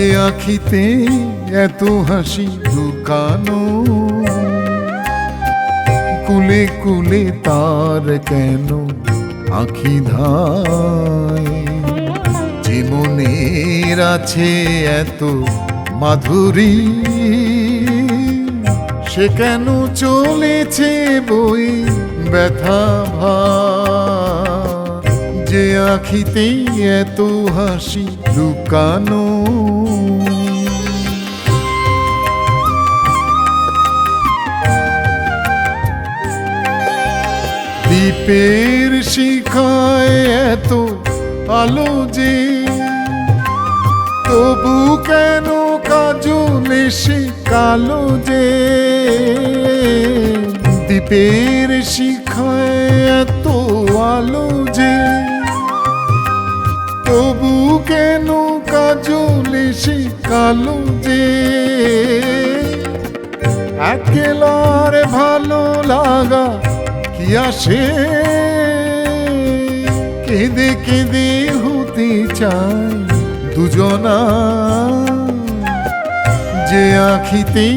যে আখিতে এত হাসি লুকানো, কুলে কুলে তার কেন আখি ধায়? যে মনের আছে এত মাধুরী, সে কেন চলেছে বই ব্যথা ভার? যে আখিতে এত হাসি লুকানো, দ্বীপের শিখায় এত আলো যে, তবু কেন কাজল এসে কালো যে? দ্বীপের শিখায় এত আলো যে, তবু কেন কাজল এসে কালো যে? একলার ভালো লাগা কি আসে, কেঁদে কেঁদে হতে চায় দুজনা। যে আখিতে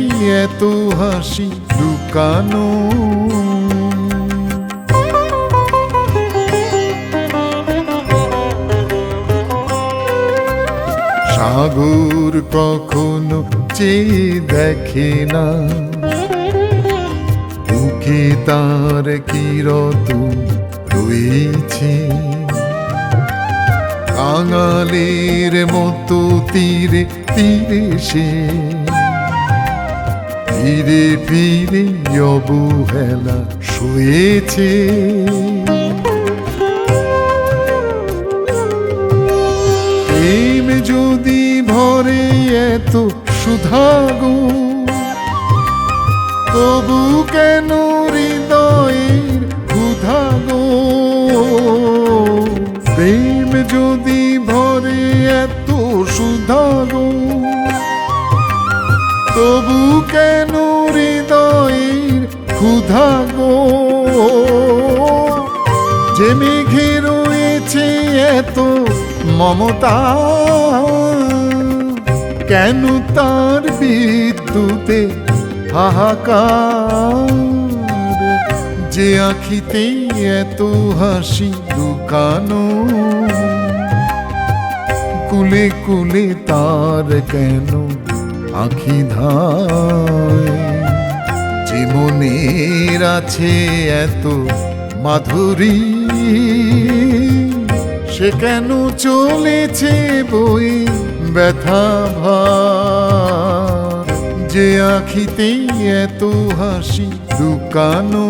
এত হাসি লুকানো, সাগর কখনো চেয়ে দেখে না, বুকে তার কিরত রয়েছে। কাঙালের মতো তীরে তীরে সে ফিরে ফিরে অবহেলা শুয়েছে। প্রেম যদি ভরে এত সুধা গো, তবু কেন হৃদয়ের ক্ষুধা গো? প্রেম যদি ভরে এত সুধা গো, তবু কেন হৃদয়ের ক্ষুধা গো? যে মেঘে রয়েছে এত মমতা, কেন তার বিদ্যুতে হাহাকার? যে আখিতে এত হাসি লুকানো, কুলে কুলে তার কেন আখি ধায়? যে মনের আছে এত মাধুরী, সে কেন চলেছে বই ব্যথা ভার? যে আখিতে এত হাসি লুকানো।